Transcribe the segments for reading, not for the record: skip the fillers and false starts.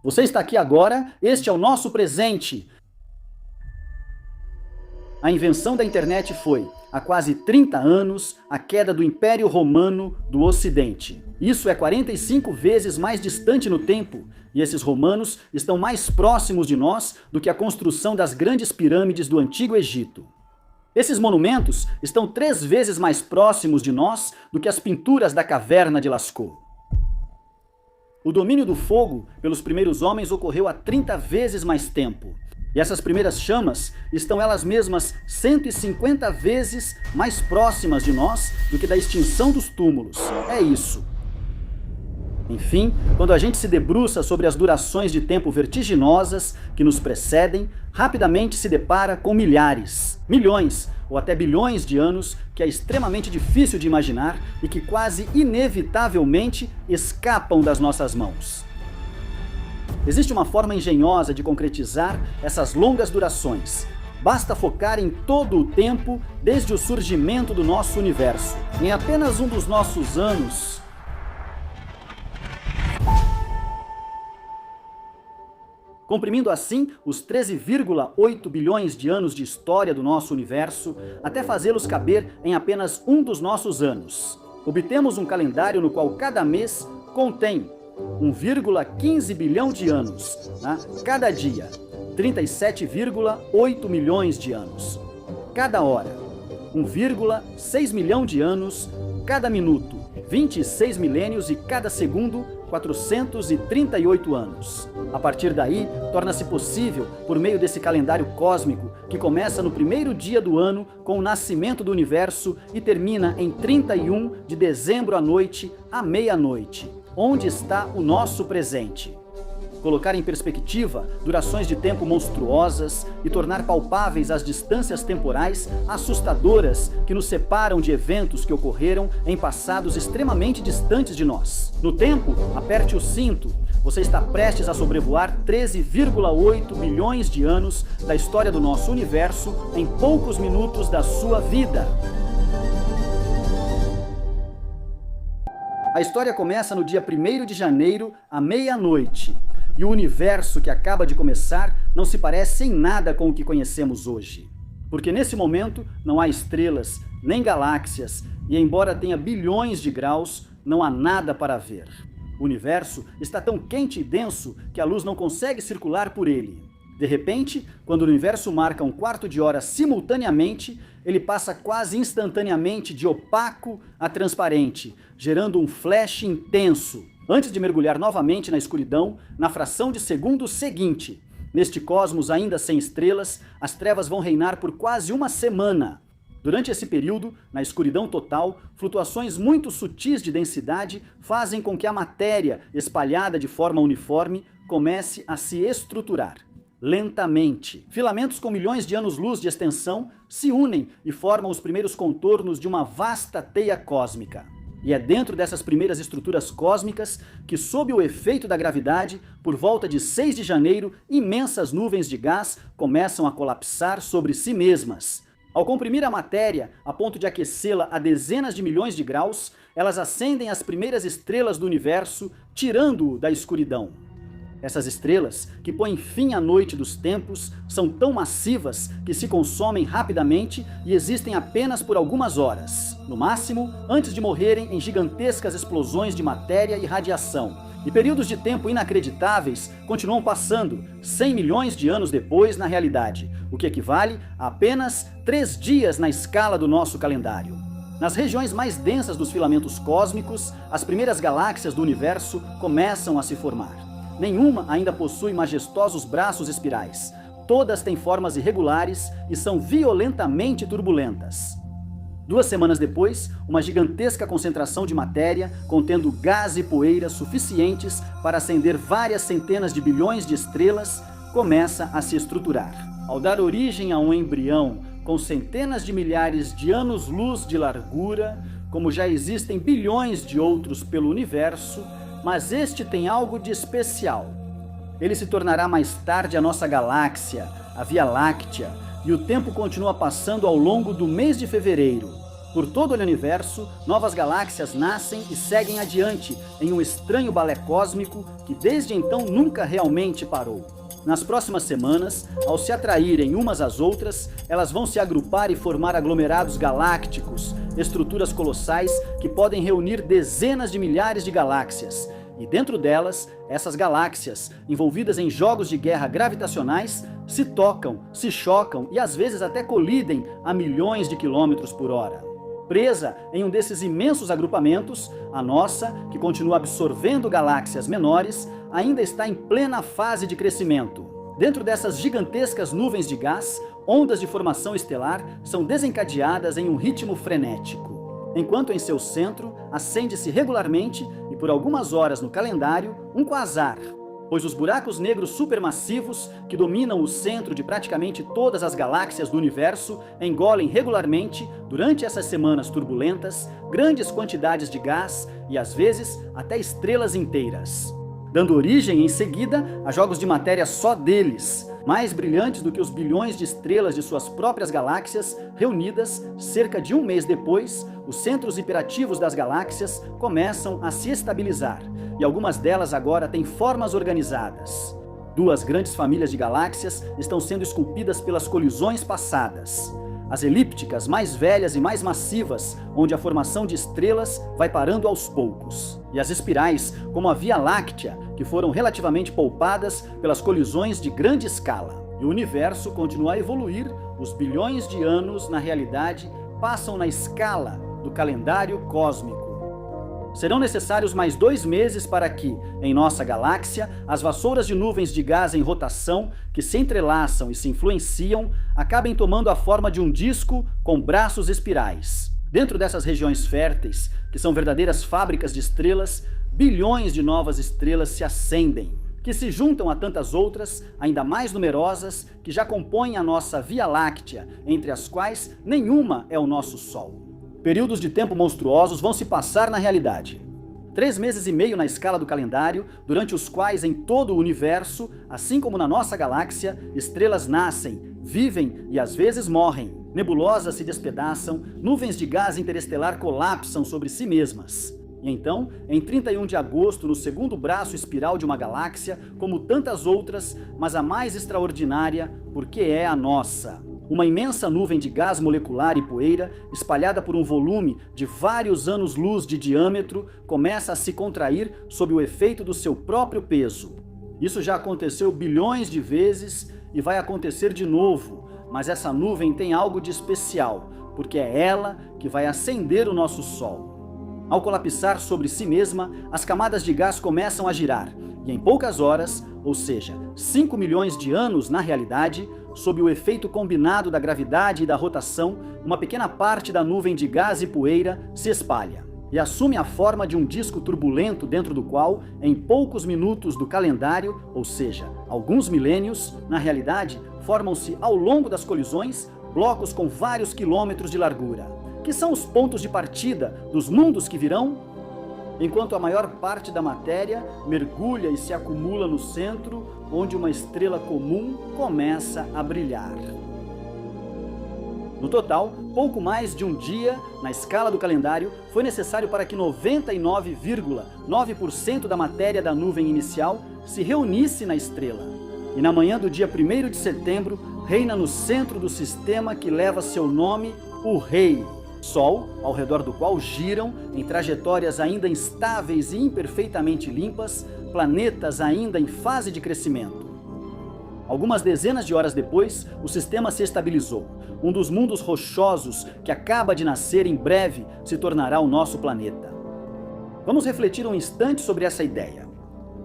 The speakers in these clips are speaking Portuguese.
Você está aqui agora, este é o nosso presente. A invenção da internet foi, há quase 30 anos, a queda do Império Romano do Ocidente. Isso é 45 vezes mais distante no tempo, e esses romanos estão mais próximos de nós do que a construção das grandes pirâmides do Antigo Egito. Esses monumentos estão 3 vezes mais próximos de nós do que as pinturas da caverna de Lascaux. O domínio do fogo pelos primeiros homens ocorreu há 30 vezes mais tempo. E essas primeiras chamas estão elas mesmas 150 vezes mais próximas de nós do que da extinção dos túmulos. É isso. Enfim, quando a gente se debruça sobre as durações de tempo vertiginosas que nos precedem, rapidamente se depara com milhares, milhões ou até bilhões de anos que é extremamente difícil de imaginar e que quase inevitavelmente escapam das nossas mãos. Existe uma forma engenhosa de concretizar essas longas durações. Basta focar em todo o tempo desde o surgimento do nosso universo. Em apenas um dos nossos anos, comprimindo assim os 13,8 bilhões de anos de história do nosso universo, até fazê-los caber em apenas um dos nossos anos. Obtemos um calendário no qual cada mês contém 1,15 bilhão de anos, né? Cada dia, 37,8 milhões de anos. Cada hora, 1,6 milhão de anos. Cada minuto, 26 milênios e cada segundo, 438 anos. A partir daí, torna-se possível, por meio desse calendário cósmico, que começa no primeiro dia do ano com o nascimento do universo e termina em 31 de dezembro à noite, à meia-noite. Onde está o nosso presente? Colocar em perspectiva durações de tempo monstruosas e tornar palpáveis as distâncias temporais assustadoras que nos separam de eventos que ocorreram em passados extremamente distantes de nós. No tempo, aperte o cinto. Você está prestes a sobrevoar 13,8 bilhões de anos da história do nosso universo em poucos minutos da sua vida. A história começa no dia 1º de janeiro, à meia-noite. E o universo que acaba de começar não se parece em nada com o que conhecemos hoje. Porque nesse momento não há estrelas, nem galáxias, e embora tenha bilhões de graus, não há nada para ver. O universo está tão quente e denso que a luz não consegue circular por ele. De repente, quando o universo marca um quarto de hora simultaneamente, ele passa quase instantaneamente de opaco a transparente, gerando um flash intenso, antes de mergulhar novamente na escuridão na fração de segundo seguinte. Neste cosmos ainda sem estrelas, as trevas vão reinar por quase uma semana. Durante esse período, na escuridão total, flutuações muito sutis de densidade fazem com que a matéria, espalhada de forma uniforme, comece a se estruturar. Lentamente. Filamentos com milhões de anos-luz de extensão se unem e formam os primeiros contornos de uma vasta teia cósmica. E é dentro dessas primeiras estruturas cósmicas que, sob o efeito da gravidade, por volta de 6 de janeiro, imensas nuvens de gás começam a colapsar sobre si mesmas. Ao comprimir a matéria a ponto de aquecê-la a dezenas de milhões de graus, elas acendem as primeiras estrelas do universo, tirando-o da escuridão. Essas estrelas, que põem fim à noite dos tempos, são tão massivas que se consomem rapidamente e existem apenas por algumas horas, no máximo, antes de morrerem em gigantescas explosões de matéria e radiação. E períodos de tempo inacreditáveis continuam passando, 100 milhões de anos depois na realidade, o que equivale a apenas 3 dias na escala do nosso calendário. Nas regiões mais densas dos filamentos cósmicos, as primeiras galáxias do universo começam a se formar. Nenhuma ainda possui majestosos braços espirais. Todas têm formas irregulares e são violentamente turbulentas. 2 semanas depois, uma gigantesca concentração de matéria, contendo gás e poeira suficientes para acender várias centenas de bilhões de estrelas, começa a se estruturar. Ao dar origem a um embrião com centenas de milhares de anos-luz de largura, como já existem bilhões de outros pelo universo, mas este tem algo de especial. Ele se tornará mais tarde a nossa galáxia, a Via Láctea, e o tempo continua passando ao longo do mês de fevereiro. Por todo o universo, novas galáxias nascem e seguem adiante em um estranho balé cósmico que desde então nunca realmente parou. Nas próximas semanas, ao se atraírem umas às outras, elas vão se agrupar e formar aglomerados galácticos, estruturas colossais que podem reunir dezenas de milhares de galáxias. E dentro delas, essas galáxias, envolvidas em jogos de guerra gravitacionais, se tocam, se chocam e às vezes até colidem a milhões de quilômetros por hora. Presa em um desses imensos agrupamentos, a nossa, que continua absorvendo galáxias menores, ainda está em plena fase de crescimento. Dentro dessas gigantescas nuvens de gás, ondas de formação estelar são desencadeadas em um ritmo frenético. Enquanto em seu centro, acende-se regularmente e por algumas horas no calendário, um quasar, pois os buracos negros supermassivos, que dominam o centro de praticamente todas as galáxias do universo, engolem regularmente, durante essas semanas turbulentas, grandes quantidades de gás e, às vezes, até estrelas inteiras, dando origem, em seguida, a jogos de matéria só deles, mais brilhantes do que os bilhões de estrelas de suas próprias galáxias reunidas. Cerca de um mês depois, os centros hiperativos das galáxias começam a se estabilizar, e algumas delas agora têm formas organizadas. Duas grandes famílias de galáxias estão sendo esculpidas pelas colisões passadas. As elípticas mais velhas e mais massivas, onde a formação de estrelas vai parando aos poucos. E as espirais, como a Via Láctea, que foram relativamente poupadas pelas colisões de grande escala. E o universo continua a evoluir, os bilhões de anos, na realidade, passam na escala do calendário cósmico. Serão necessários mais 2 meses para que, em nossa galáxia, as vassouras de nuvens de gás em rotação, que se entrelaçam e se influenciam, acabem tomando a forma de um disco com braços espirais. Dentro dessas regiões férteis, que são verdadeiras fábricas de estrelas, bilhões de novas estrelas se acendem, que se juntam a tantas outras, ainda mais numerosas, que já compõem a nossa Via Láctea, entre as quais nenhuma é o nosso Sol. Períodos de tempo monstruosos vão se passar na realidade. 3 meses e meio na escala do calendário, durante os quais em todo o universo, assim como na nossa galáxia, estrelas nascem, vivem e às vezes morrem. Nebulosas se despedaçam, nuvens de gás interestelar colapsam sobre si mesmas. E então, em 31 de agosto, no segundo braço espiral de uma galáxia, como tantas outras, mas a mais extraordinária, porque é a nossa. Uma imensa nuvem de gás molecular e poeira, espalhada por um volume de vários anos-luz de diâmetro, começa a se contrair sob o efeito do seu próprio peso. Isso já aconteceu bilhões de vezes e vai acontecer de novo, mas essa nuvem tem algo de especial, porque é ela que vai acender o nosso Sol. Ao colapsar sobre si mesma, as camadas de gás começam a girar, e em poucas horas, ou seja, 5 milhões de anos na realidade, sob o efeito combinado da gravidade e da rotação, uma pequena parte da nuvem de gás e poeira se espalha e assume a forma de um disco turbulento dentro do qual, em poucos minutos do calendário, ou seja, alguns milênios, na realidade, formam-se ao longo das colisões blocos com vários quilômetros de largura, que são os pontos de partida dos mundos que virão, enquanto a maior parte da matéria mergulha e se acumula no centro, onde uma estrela comum começa a brilhar. No total, pouco mais de um dia, na escala do calendário, foi necessário para que 99,9% da matéria da nuvem inicial se reunisse na estrela. E na manhã do dia 1º de setembro, reina no centro do sistema que leva seu nome, o Rei. Sol, ao redor do qual giram, em trajetórias ainda instáveis e imperfeitamente limpas, planetas ainda em fase de crescimento. Algumas dezenas de horas depois, o sistema se estabilizou. Um dos mundos rochosos que acaba de nascer em breve se tornará o nosso planeta. Vamos refletir um instante sobre essa ideia.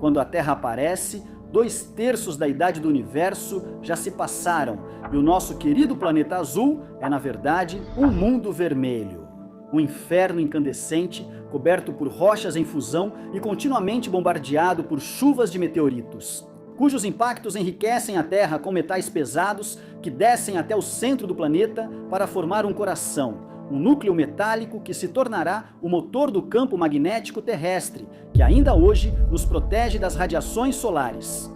Quando a Terra aparece, 2/3 da idade do universo já se passaram e o nosso querido planeta azul é, na verdade, um mundo vermelho. Um inferno incandescente, coberto por rochas em fusão e continuamente bombardeado por chuvas de meteoritos, cujos impactos enriquecem a Terra com metais pesados que descem até o centro do planeta para formar um coração, um núcleo metálico que se tornará o motor do campo magnético terrestre, que ainda hoje nos protege das radiações solares.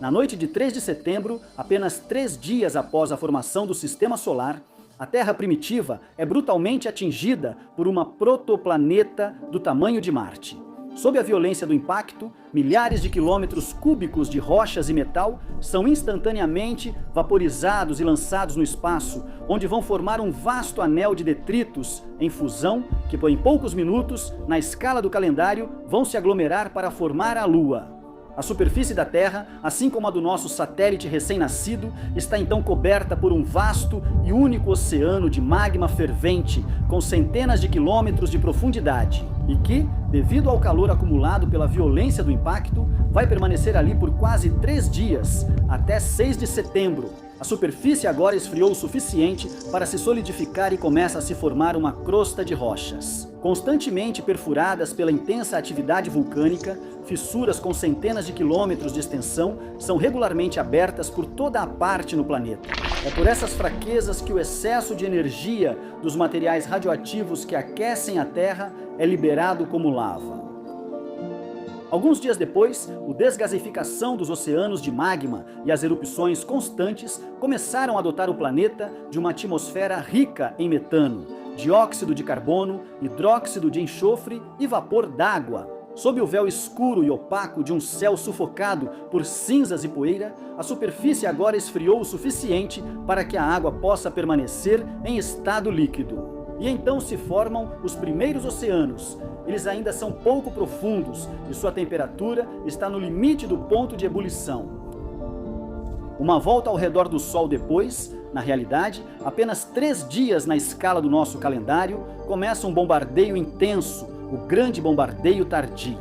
Na noite de 3 de setembro, apenas 3 dias após a formação do Sistema Solar, a Terra primitiva é brutalmente atingida por uma protoplaneta do tamanho de Marte. Sob a violência do impacto, milhares de quilômetros cúbicos de rochas e metal são instantaneamente vaporizados e lançados no espaço, onde vão formar um vasto anel de detritos em fusão que, em poucos minutos, na escala do calendário, vão se aglomerar para formar a Lua. A superfície da Terra, assim como a do nosso satélite recém-nascido, está então coberta por um vasto e único oceano de magma fervente, com centenas de quilômetros de profundidade, e que, devido ao calor acumulado pela violência do impacto, vai permanecer ali por quase 3 dias, até 6 de setembro. A superfície agora esfriou o suficiente para se solidificar e começa a se formar uma crosta de rochas. Constantemente perfuradas pela intensa atividade vulcânica, fissuras com centenas de quilômetros de extensão são regularmente abertas por toda a parte no planeta. É por essas fraquezas que o excesso de energia dos materiais radioativos que aquecem a Terra é liberado como lava. Alguns dias depois, a desgasificação dos oceanos de magma e as erupções constantes começaram a dotar o planeta de uma atmosfera rica em metano, dióxido de carbono, hidróxido de enxofre e vapor d'água. Sob o véu escuro e opaco de um céu sufocado por cinzas e poeira, a superfície agora esfriou o suficiente para que a água possa permanecer em estado líquido. E então se formam os primeiros oceanos. Eles ainda são pouco profundos e sua temperatura está no limite do ponto de ebulição. Uma volta ao redor do Sol depois, na realidade, apenas 3 dias na escala do nosso calendário, começa um bombardeio intenso, o Grande Bombardeio Tardio.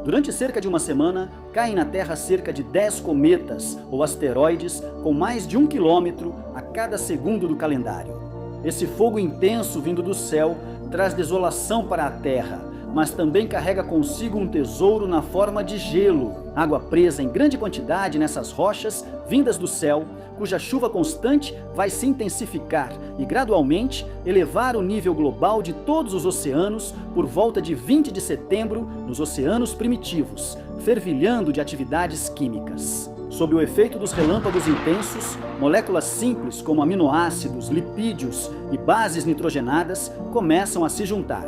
Durante cerca de uma semana, caem na Terra cerca de 10 cometas ou asteroides com mais de 1 quilômetro a cada segundo do calendário. Esse fogo intenso vindo do céu traz desolação para a Terra, mas também carrega consigo um tesouro na forma de gelo, água presa em grande quantidade nessas rochas vindas do céu, cuja chuva constante vai se intensificar e gradualmente elevar o nível global de todos os oceanos por volta de 20 de setembro nos oceanos primitivos, fervilhando de atividades químicas. Sob o efeito dos relâmpagos intensos, moléculas simples como aminoácidos, lipídios e bases nitrogenadas começam a se juntar.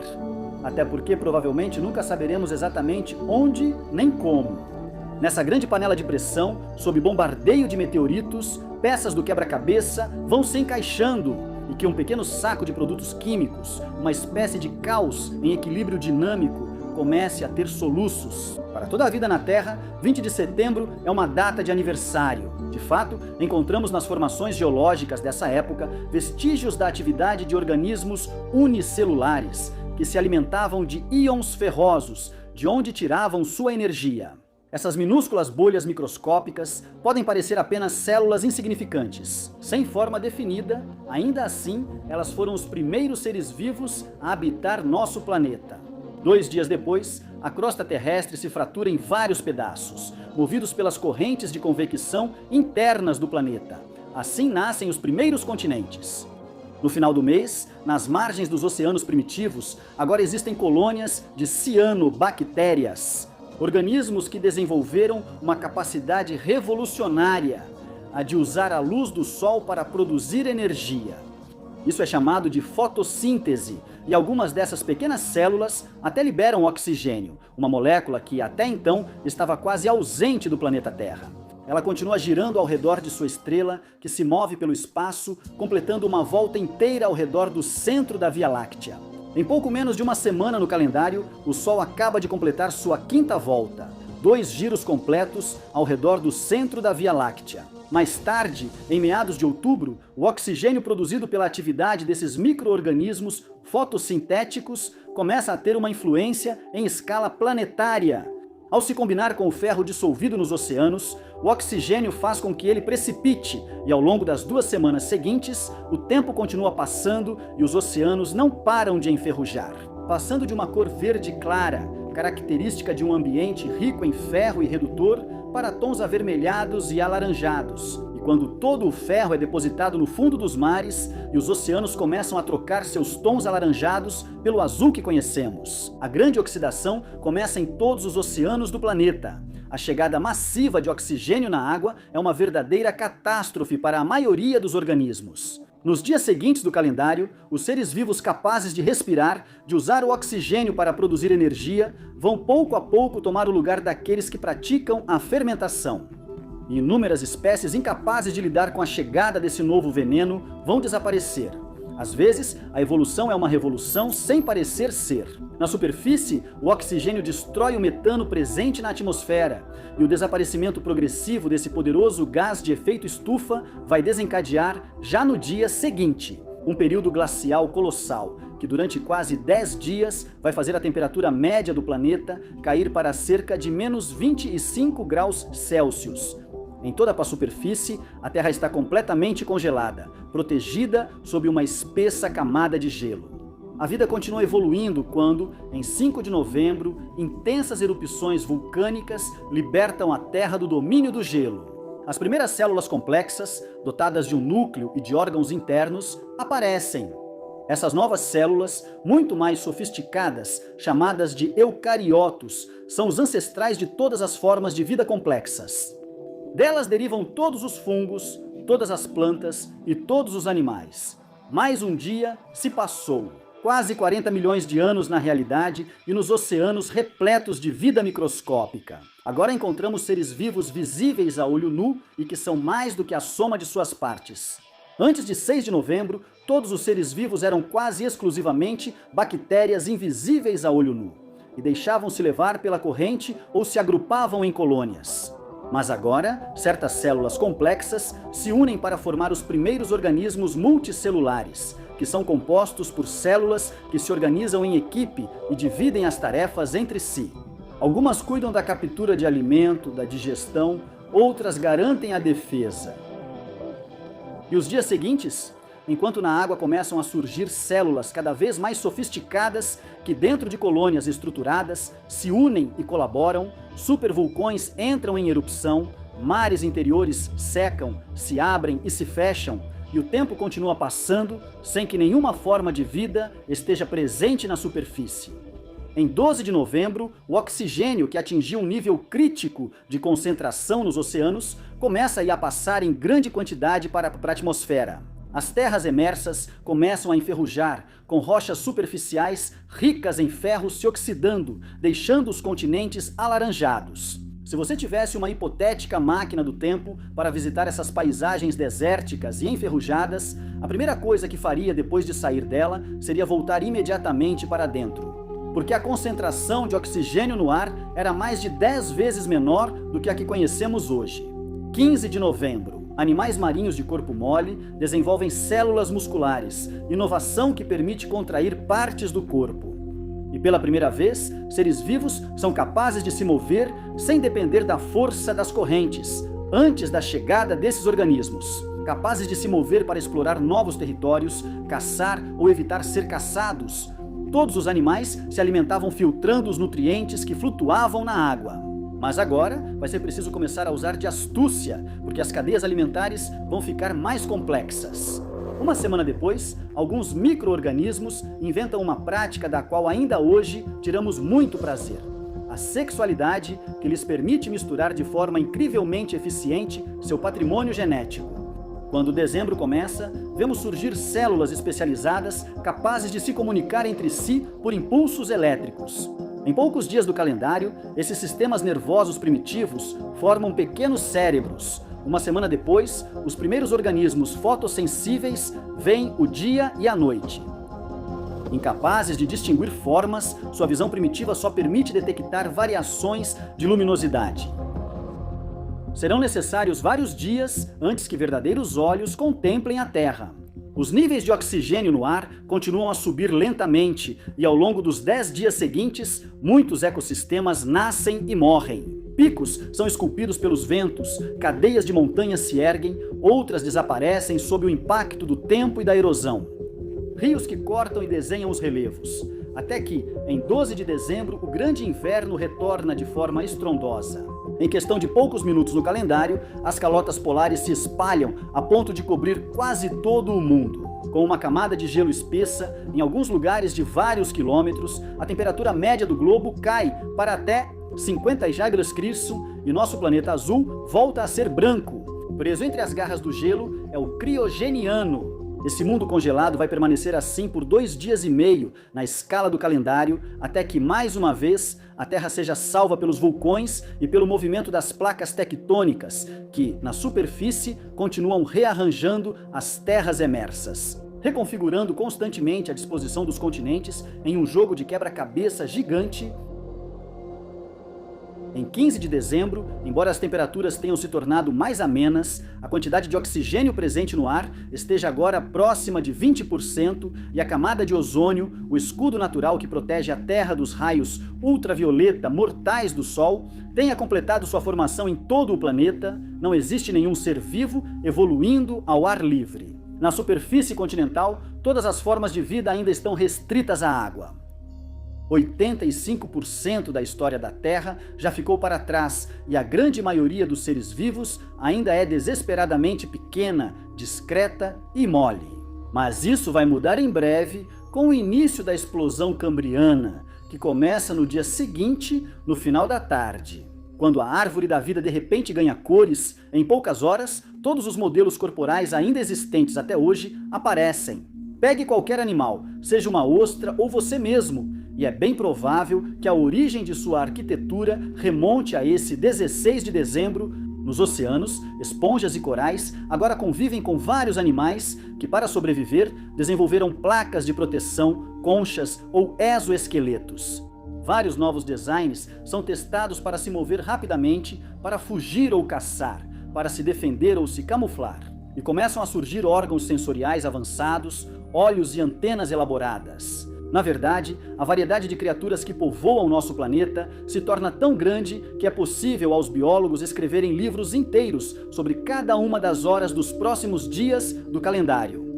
Até porque provavelmente nunca saberemos exatamente onde nem como. Nessa grande panela de pressão, sob bombardeio de meteoritos, peças do quebra-cabeça vão se encaixando e que um pequeno saco de produtos químicos, uma espécie de caos em equilíbrio dinâmico, comece a ter soluços. Para toda a vida na Terra, 20 de setembro é uma data de aniversário. De fato, encontramos nas formações geológicas dessa época vestígios da atividade de organismos unicelulares, que se alimentavam de íons ferrosos, de onde tiravam sua energia. Essas minúsculas bolhas microscópicas podem parecer apenas células insignificantes. Sem forma definida, ainda assim, elas foram os primeiros seres vivos a habitar nosso planeta. 2 dias depois, a crosta terrestre se fratura em vários pedaços, movidos pelas correntes de convecção internas do planeta. Assim nascem os primeiros continentes. No final do mês, nas margens dos oceanos primitivos, agora existem colônias de cianobactérias, organismos que desenvolveram uma capacidade revolucionária, a de usar a luz do sol para produzir energia. Isso é chamado de fotossíntese, e algumas dessas pequenas células até liberam oxigênio, uma molécula que até então estava quase ausente do planeta Terra. Ela continua girando ao redor de sua estrela, que se move pelo espaço, completando uma volta inteira ao redor do centro da Via Láctea. Em pouco menos de uma semana no calendário, o Sol acaba de completar sua 5ª volta, 2 giros completos ao redor do centro da Via Láctea. Mais tarde, em meados de outubro, o oxigênio produzido pela atividade desses micro-organismos fotossintéticos começa a ter uma influência em escala planetária. Ao se combinar com o ferro dissolvido nos oceanos, o oxigênio faz com que ele precipite, e ao longo das 2 semanas seguintes, o tempo continua passando e os oceanos não param de enferrujar, passando de uma cor verde clara, característica de um ambiente rico em ferro e redutor, para tons avermelhados e alaranjados. E quando todo o ferro é depositado no fundo dos mares e os oceanos começam a trocar seus tons alaranjados pelo azul que conhecemos. A grande oxidação começa em todos os oceanos do planeta. a chegada massiva de oxigênio na água é uma verdadeira catástrofe para a maioria dos organismos. Nos dias seguintes do calendário, os seres vivos capazes de respirar, de usar o oxigênio para produzir energia, vão pouco a pouco tomar o lugar daqueles que praticam a fermentação. E inúmeras espécies incapazes de lidar com a chegada desse novo veneno vão desaparecer. Às vezes, a evolução é uma revolução sem parecer ser. Na superfície, o oxigênio destrói o metano presente na atmosfera, e o desaparecimento progressivo desse poderoso gás de efeito estufa vai desencadear, já no dia seguinte, um período glacial colossal, que durante quase 10 dias vai fazer a temperatura média do planeta cair para cerca de menos 25 graus Celsius. Em toda a superfície, a Terra está completamente congelada, protegida sob uma espessa camada de gelo. A vida continua evoluindo quando, em 5 de novembro, intensas erupções vulcânicas libertam a Terra do domínio do gelo. As primeiras células complexas, dotadas de um núcleo e de órgãos internos, aparecem. Essas novas células, muito mais sofisticadas, chamadas de eucariotos, são os ancestrais de todas as formas de vida complexas. Delas derivam todos os fungos, todas as plantas e todos os animais. Mais um dia se passou. Quase 40 milhões de anos na realidade e nos oceanos repletos de vida microscópica. Agora encontramos seres vivos visíveis a olho nu e que são mais do que a soma de suas partes. Antes de 6 de novembro, todos os seres vivos eram quase exclusivamente bactérias invisíveis a olho nu e deixavam-se levar pela corrente ou se agrupavam em colônias. Mas agora, certas células complexas se unem para formar os primeiros organismos multicelulares, que são compostos por células que se organizam em equipe e dividem as tarefas entre si. Algumas cuidam da captura de alimento, da digestão, outras garantem a defesa. E os dias seguintes? Enquanto na água começam a surgir células cada vez mais sofisticadas que dentro de colônias estruturadas se unem e colaboram, supervulcões entram em erupção, mares interiores secam, se abrem e se fecham, e o tempo continua passando sem que nenhuma forma de vida esteja presente na superfície. Em 12 de novembro, o oxigênio, que atingiu um nível crítico de concentração nos oceanos, começa a passar em grande quantidade para a atmosfera. As terras emersas começam a enferrujar, com rochas superficiais ricas em ferro se oxidando, deixando os continentes alaranjados. Se você tivesse uma hipotética máquina do tempo para visitar essas paisagens desérticas e enferrujadas, a primeira coisa que faria depois de sair dela seria voltar imediatamente para dentro. Porque a concentração de oxigênio no ar era mais de 10 vezes menor do que a que conhecemos hoje. 15 de novembro. Animais marinhos de corpo mole desenvolvem células musculares, inovação que permite contrair partes do corpo. E pela primeira vez, seres vivos são capazes de se mover sem depender da força das correntes, antes da chegada desses organismos. Capazes de se mover para explorar novos territórios, caçar ou evitar ser caçados. Todos os animais se alimentavam filtrando os nutrientes que flutuavam na água. Mas agora vai ser preciso começar a usar de astúcia, porque as cadeias alimentares vão ficar mais complexas. Uma semana depois, alguns micro-organismos inventam uma prática da qual ainda hoje tiramos muito prazer. A sexualidade, que lhes permite misturar de forma incrivelmente eficiente seu patrimônio genético. Quando dezembro começa, vemos surgir células especializadas capazes de se comunicar entre si por impulsos elétricos. Em poucos dias do calendário, esses sistemas nervosos primitivos formam pequenos cérebros. Uma semana depois, os primeiros organismos fotossensíveis veem o dia e a noite. Incapazes de distinguir formas, sua visão primitiva só permite detectar variações de luminosidade. Serão necessários vários dias antes que verdadeiros olhos contemplem a Terra. Os níveis de oxigênio no ar continuam a subir lentamente e ao longo dos 10 dias seguintes, muitos ecossistemas nascem e morrem. Picos são esculpidos pelos ventos, cadeias de montanhas se erguem, outras desaparecem sob o impacto do tempo e da erosão. Rios que cortam e desenham os relevos. Até que, em 12 de dezembro, o grande inverno retorna de forma estrondosa. Em questão de poucos minutos no calendário, as calotas polares se espalham a ponto de cobrir quase todo o mundo. Com uma camada de gelo espessa, em alguns lugares de vários quilômetros, a temperatura média do globo cai para até 50 Jaegras Crirsum e nosso planeta azul volta a ser branco. Preso entre as garras do gelo é o Criogeniano. Esse mundo congelado vai permanecer assim por 2 dias e meio na escala do calendário, até que, mais uma vez, a Terra seja salva pelos vulcões e pelo movimento das placas tectônicas, que, na superfície, continuam rearranjando as terras emersas, reconfigurando constantemente a disposição dos continentes em um jogo de quebra-cabeça gigante. Em 15 de dezembro, embora as temperaturas tenham se tornado mais amenas, a quantidade de oxigênio presente no ar esteja agora próxima de 20% e a camada de ozônio, o escudo natural que protege a Terra dos raios ultravioleta mortais do Sol, tenha completado sua formação em todo o planeta. Não existe nenhum ser vivo evoluindo ao ar livre. Na superfície continental, todas as formas de vida ainda estão restritas à água. 85% da história da Terra já ficou para trás e a grande maioria dos seres vivos ainda é desesperadamente pequena, discreta e mole. Mas isso vai mudar em breve com o início da explosão cambriana, que começa no dia seguinte, no final da tarde. Quando a árvore da vida de repente ganha cores, em poucas horas, todos os modelos corporais ainda existentes até hoje aparecem. Pegue qualquer animal, seja uma ostra ou você mesmo, e é bem provável que a origem de sua arquitetura remonte a esse 16 de dezembro. Nos oceanos, esponjas e corais agora convivem com vários animais que, para sobreviver, desenvolveram placas de proteção, conchas ou exoesqueletos. Vários novos designs são testados para se mover rapidamente, para fugir ou caçar, para se defender ou se camuflar. E começam a surgir órgãos sensoriais avançados, olhos e antenas elaboradas. Na verdade, a variedade de criaturas que povoam nosso planeta se torna tão grande que é possível aos biólogos escreverem livros inteiros sobre cada uma das horas dos próximos dias do calendário.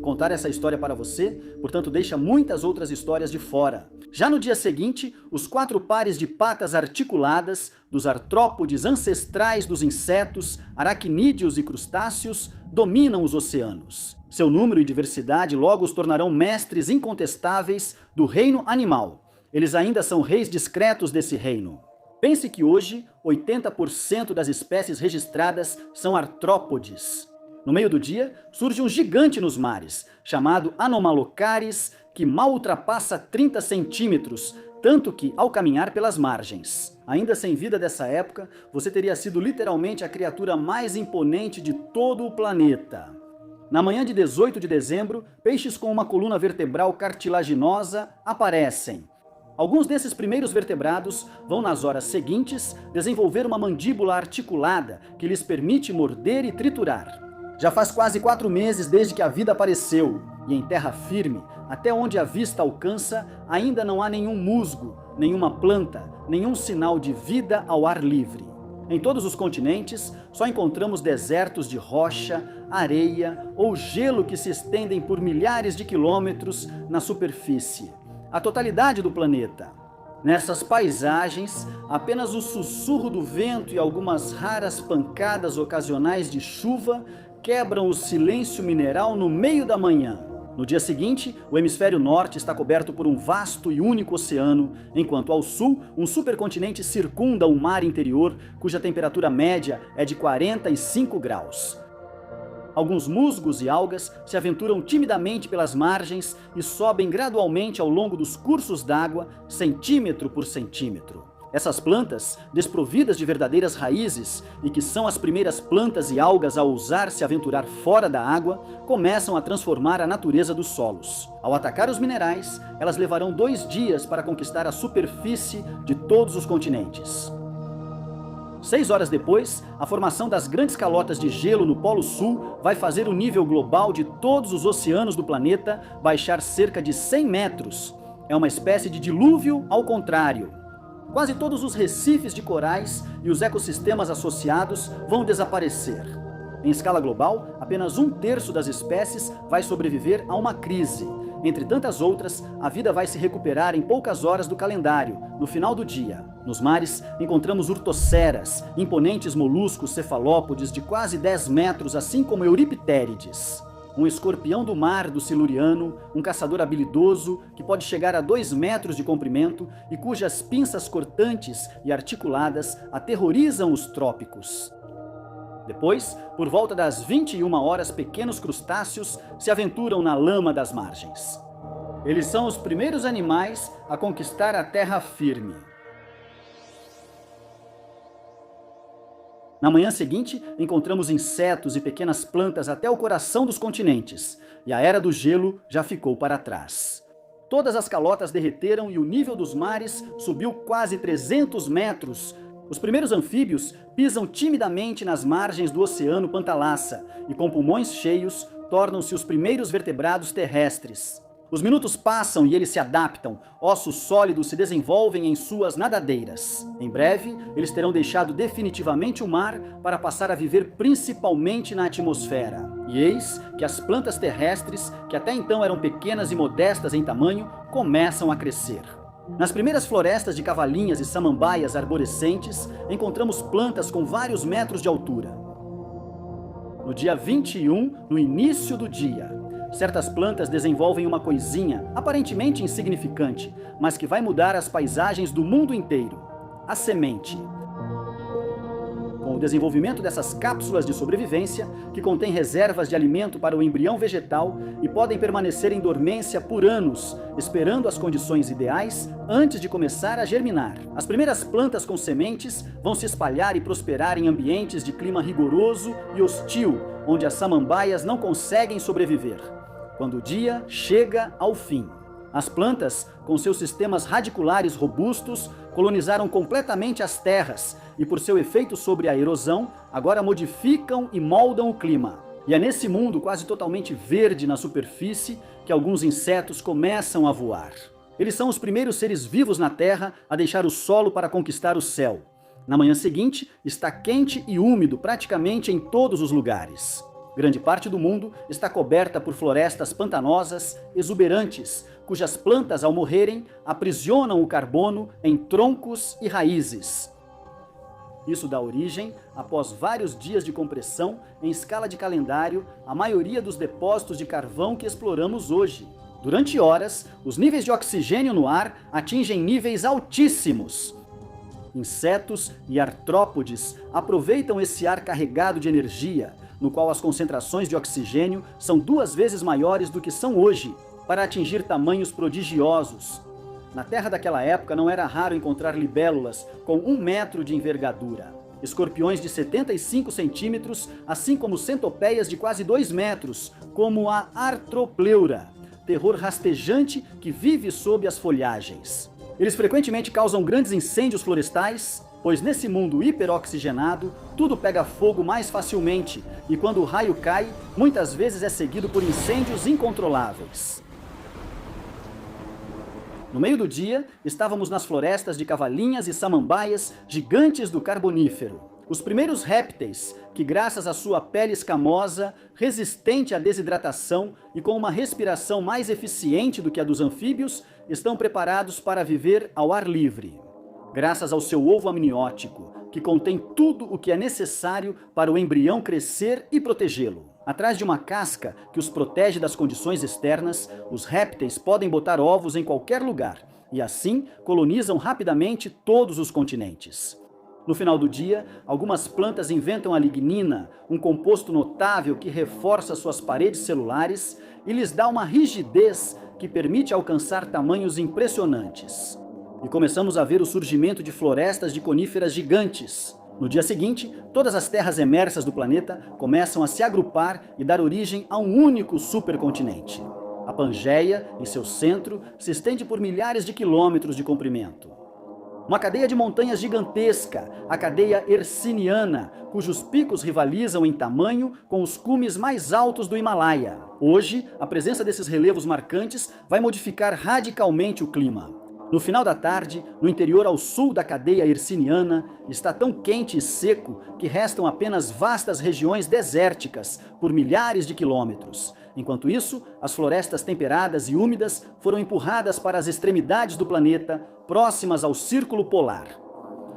Contar essa história para você, portanto, deixa muitas outras histórias de fora. Já no dia seguinte, os 4 pares de patas articuladas dos artrópodes ancestrais dos insetos, aracnídeos e crustáceos dominam os oceanos. Seu número e diversidade logo os tornarão mestres incontestáveis do reino animal. Eles ainda são reis discretos desse reino. Pense que hoje, 80% das espécies registradas são artrópodes. No meio do dia, surge um gigante nos mares, chamado Anomalocaris, que mal ultrapassa 30 centímetros, tanto que, ao caminhar pelas margens, ainda sem vida dessa época, você teria sido literalmente a criatura mais imponente de todo o planeta. Na manhã de 18 de dezembro, peixes com uma coluna vertebral cartilaginosa aparecem. Alguns desses primeiros vertebrados vão, nas horas seguintes, desenvolver uma mandíbula articulada que lhes permite morder e triturar. Já faz quase 4 meses desde que a vida apareceu, e em terra firme, até onde a vista alcança, ainda não há nenhum musgo, nenhuma planta, nenhum sinal de vida ao ar livre. Em todos os continentes, só encontramos desertos de rocha, areia ou gelo que se estendem por milhares de quilômetros na superfície, a totalidade do planeta. Nessas paisagens, apenas o sussurro do vento e algumas raras pancadas ocasionais de chuva quebram o silêncio mineral no meio da manhã. No dia seguinte, o hemisfério norte está coberto por um vasto e único oceano, enquanto ao sul, um supercontinente circunda o mar interior, cuja temperatura média é de 45 graus. Alguns musgos e algas se aventuram timidamente pelas margens e sobem gradualmente ao longo dos cursos d'água, centímetro por centímetro. Essas plantas, desprovidas de verdadeiras raízes e que são as primeiras plantas e algas a ousar se aventurar fora da água, começam a transformar a natureza dos solos. Ao atacar os minerais, elas levarão 2 dias para conquistar a superfície de todos os continentes. 6 horas depois, a formação das grandes calotas de gelo no Polo Sul vai fazer o nível global de todos os oceanos do planeta baixar cerca de 100 metros. É uma espécie de dilúvio ao contrário. Quase todos os recifes de corais e os ecossistemas associados vão desaparecer. Em escala global, apenas 1/3 das espécies vai sobreviver a uma crise. Entre tantas outras, a vida vai se recuperar em poucas horas do calendário, no final do dia. Nos mares, encontramos urtoceras, imponentes moluscos cefalópodes de quase 10 metros, assim como euriptérides. um escorpião do mar do Siluriano, um caçador habilidoso que pode chegar a 2 metros de comprimento e cujas pinças cortantes e articuladas aterrorizam os trópicos. Depois, por volta das 21 horas, pequenos crustáceos se aventuram na lama das margens. Eles são os primeiros animais a conquistar a terra firme. Na manhã seguinte, encontramos insetos e pequenas plantas até o coração dos continentes, e a era do gelo já ficou para trás. Todas as calotas derreteram e o nível dos mares subiu quase 300 metros. Os primeiros anfíbios pisam timidamente nas margens do oceano Pantalassa e, com pulmões cheios, tornam-se os primeiros vertebrados terrestres. Os minutos passam e eles se adaptam, ossos sólidos se desenvolvem em suas nadadeiras. Em breve, eles terão deixado definitivamente o mar para passar a viver principalmente na atmosfera. E eis que as plantas terrestres, que até então eram pequenas e modestas em tamanho, começam a crescer. Nas primeiras florestas de cavalinhas e samambaias arborescentes, encontramos plantas com vários metros de altura. No dia 21, no início do dia, certas plantas desenvolvem uma coisinha aparentemente insignificante, mas que vai mudar as paisagens do mundo inteiro: a semente. Com o desenvolvimento dessas cápsulas de sobrevivência, que contêm reservas de alimento para o embrião vegetal e podem permanecer em dormência por anos, esperando as condições ideais antes de começar a germinar. As primeiras plantas com sementes vão se espalhar e prosperar em ambientes de clima rigoroso e hostil, onde as samambaias não conseguem sobreviver. Quando o dia chega ao fim, as plantas, com seus sistemas radiculares robustos, colonizaram completamente as terras e, por seu efeito sobre a erosão, agora modificam e moldam o clima. E é nesse mundo quase totalmente verde na superfície que alguns insetos começam a voar. Eles são os primeiros seres vivos na Terra a deixar o solo para conquistar o céu. Na manhã seguinte, está quente e úmido praticamente em todos os lugares. Grande parte do mundo está coberta por florestas pantanosas, exuberantes, cujas plantas, ao morrerem, aprisionam o carbono em troncos e raízes. Isso dá origem, após vários dias de compressão, em escala de calendário, à maioria dos depósitos de carvão que exploramos hoje. Durante horas, os níveis de oxigênio no ar atingem níveis altíssimos. Insetos e artrópodes aproveitam esse ar carregado de energia, no qual as concentrações de oxigênio são 2 vezes maiores do que são hoje, para atingir tamanhos prodigiosos. Na Terra daquela época não era raro encontrar libélulas com 1 metro de envergadura, escorpiões de 75 centímetros, assim como centopeias de quase 2 metros, como a Artropleura, terror rastejante que vive sob as folhagens. Eles frequentemente causam grandes incêndios florestais, pois nesse mundo hiperoxigenado, tudo pega fogo mais facilmente, e quando o raio cai, muitas vezes é seguido por incêndios incontroláveis. No meio do dia, estávamos nas florestas de cavalinhas e samambaias gigantes do Carbonífero. Os primeiros répteis, que graças à sua pele escamosa, resistente à desidratação e com uma respiração mais eficiente do que a dos anfíbios, estão preparados para viver ao ar livre. Graças ao seu ovo amniótico, que contém tudo o que é necessário para o embrião crescer e protegê-lo. Atrás de uma casca que os protege das condições externas, os répteis podem botar ovos em qualquer lugar e assim colonizam rapidamente todos os continentes. No final do dia, algumas plantas inventam a lignina, um composto notável que reforça suas paredes celulares e lhes dá uma rigidez que permite alcançar tamanhos impressionantes. E começamos a ver o surgimento de florestas de coníferas gigantes. No dia seguinte, todas as terras emersas do planeta começam a se agrupar e dar origem a um único supercontinente. A Pangeia, em seu centro, se estende por milhares de quilômetros de comprimento. Uma cadeia de montanhas gigantesca, a cadeia Herciniana, cujos picos rivalizam em tamanho com os cumes mais altos do Himalaia. Hoje, a presença desses relevos marcantes vai modificar radicalmente o clima. No final da tarde, no interior ao sul da cadeia Herciniana, está tão quente e seco que restam apenas vastas regiões desérticas por milhares de quilômetros. Enquanto isso, as florestas temperadas e úmidas foram empurradas para as extremidades do planeta, próximas ao círculo polar.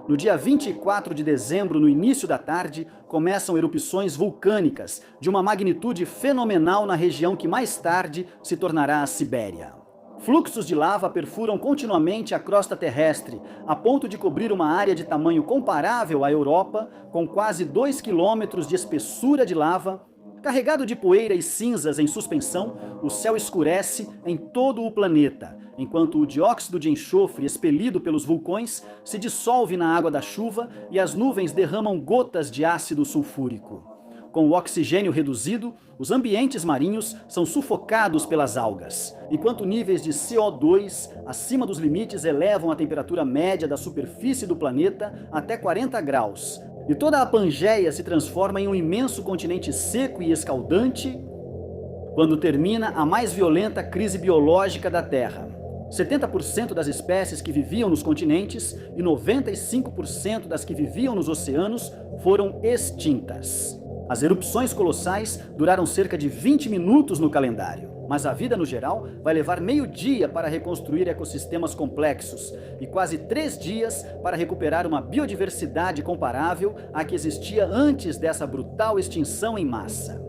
No dia 24 de dezembro, no início da tarde, começam erupções vulcânicas de uma magnitude fenomenal na região que mais tarde se tornará a Sibéria. Fluxos de lava perfuram continuamente a crosta terrestre, a ponto de cobrir uma área de tamanho comparável à Europa, com quase 2 quilômetros de espessura de lava. Carregado de poeira e cinzas em suspensão, o céu escurece em todo o planeta, enquanto o dióxido de enxofre expelido pelos vulcões se dissolve na água da chuva e as nuvens derramam gotas de ácido sulfúrico. Com o oxigênio reduzido, os ambientes marinhos são sufocados pelas algas, enquanto níveis de CO2 acima dos limites elevam a temperatura média da superfície do planeta até 40 graus. E toda a Pangeia se transforma em um imenso continente seco e escaldante quando termina a mais violenta crise biológica da Terra. 70% das espécies que viviam nos continentes e 95% das que viviam nos oceanos foram extintas. As erupções colossais duraram cerca de 20 minutos no calendário, mas a vida no geral vai levar meio dia para reconstruir ecossistemas complexos e quase 3 dias para recuperar uma biodiversidade comparável à que existia antes dessa brutal extinção em massa.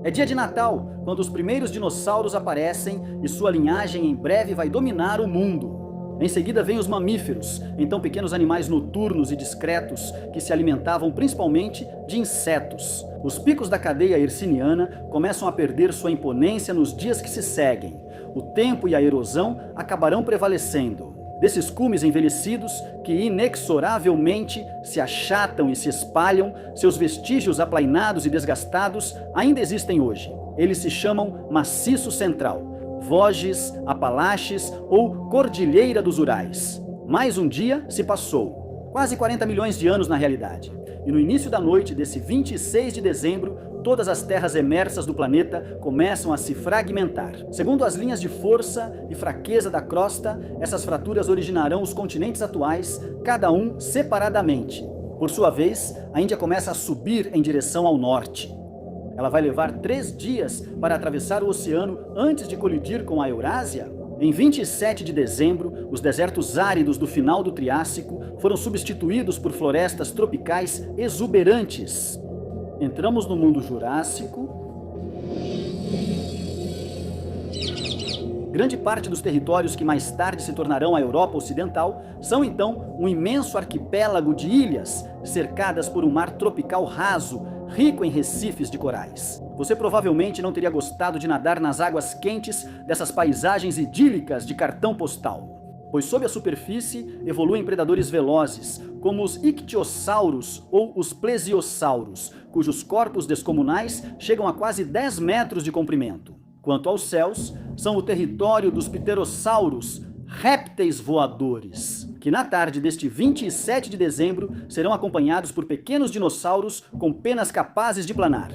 É dia de Natal, quando os primeiros dinossauros aparecem e sua linhagem em breve vai dominar o mundo. Em seguida vêm os mamíferos, então pequenos animais noturnos e discretos que se alimentavam principalmente de insetos. Os picos da cadeia herciniana começam a perder sua imponência nos dias que se seguem. O tempo e a erosão acabarão prevalecendo. Desses cumes envelhecidos que inexoravelmente se achatam e se espalham, seus vestígios aplainados e desgastados ainda existem hoje. Eles se chamam Maciço Central, Vosges, Apalaches ou Cordilheira dos Urais. Mais um dia se passou, quase 40 milhões de anos na realidade. E no início da noite desse 26 de dezembro, todas as terras emersas do planeta começam a se fragmentar. Segundo as linhas de força e fraqueza da crosta, essas fraturas originarão os continentes atuais, cada um separadamente. Por sua vez, a Índia começa a subir em direção ao norte. Ela vai levar 3 dias para atravessar o oceano antes de colidir com a Eurásia. Em 27 de dezembro, os desertos áridos do final do Triássico foram substituídos por florestas tropicais exuberantes. Entramos no mundo Jurássico. Grande parte dos territórios que mais tarde se tornarão a Europa Ocidental são então um imenso arquipélago de ilhas, cercadas por um mar tropical raso, rico em recifes de corais. Você provavelmente não teria gostado de nadar nas águas quentes dessas paisagens idílicas de cartão postal, pois sob a superfície evoluem predadores velozes, como os ictiossauros ou os plesiosauros, cujos corpos descomunais chegam a quase 10 metros de comprimento. Quanto aos céus, são o território dos pterossauros, répteis voadores, que na tarde deste 27 de dezembro serão acompanhados por pequenos dinossauros com penas capazes de planar.